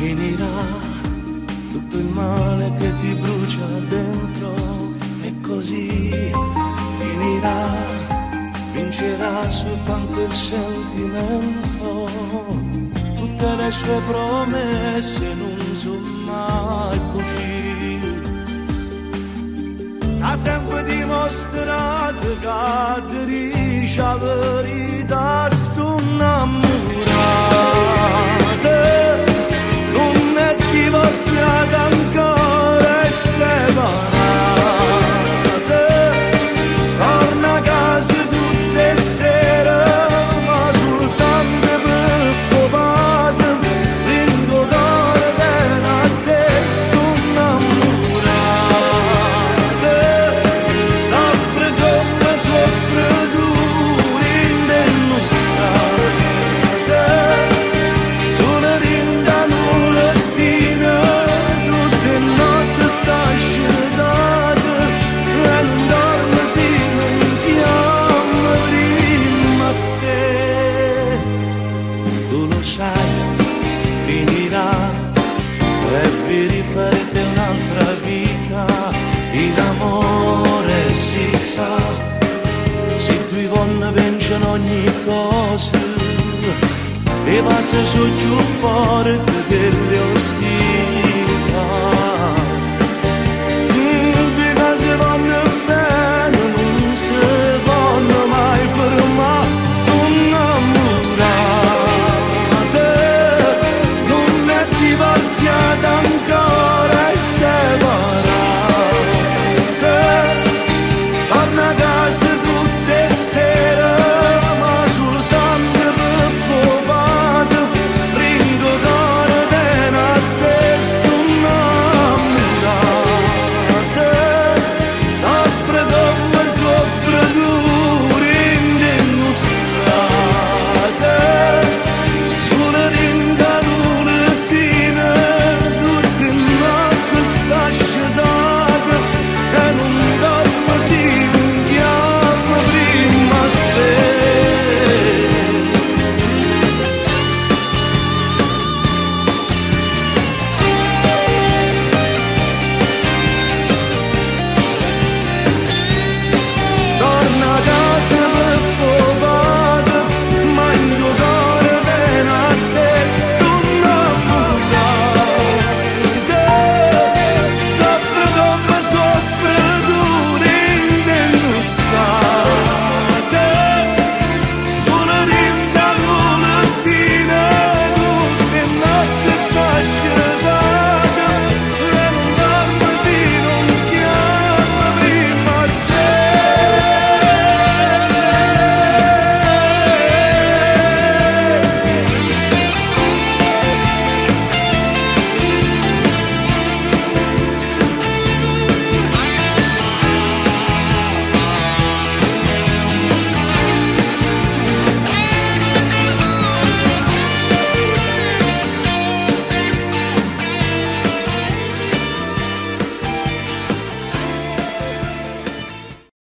finirà tutto il male che ti brucia dentro e così finirà, vincerà soltanto il sentimento, tutte le sue promesse non sono mai bugie, ha sempre dimostrato che ti dice la verità, sto innamorata, non è divorziata ancora e separata, torna a casa tutte sere, ma soltanto per fobate, lindo cuore della te, sto innamorata, soffre come soffre tu, indennuttata, solo rinda nulettina, tutte notte sta scelata, e non dorme se non chiama prima te. Tu lo sai, finirà e vi rifarete un'altra vita, in amore si sa, se due donne vincono ogni cosa, e va se sono più forte delle ostili.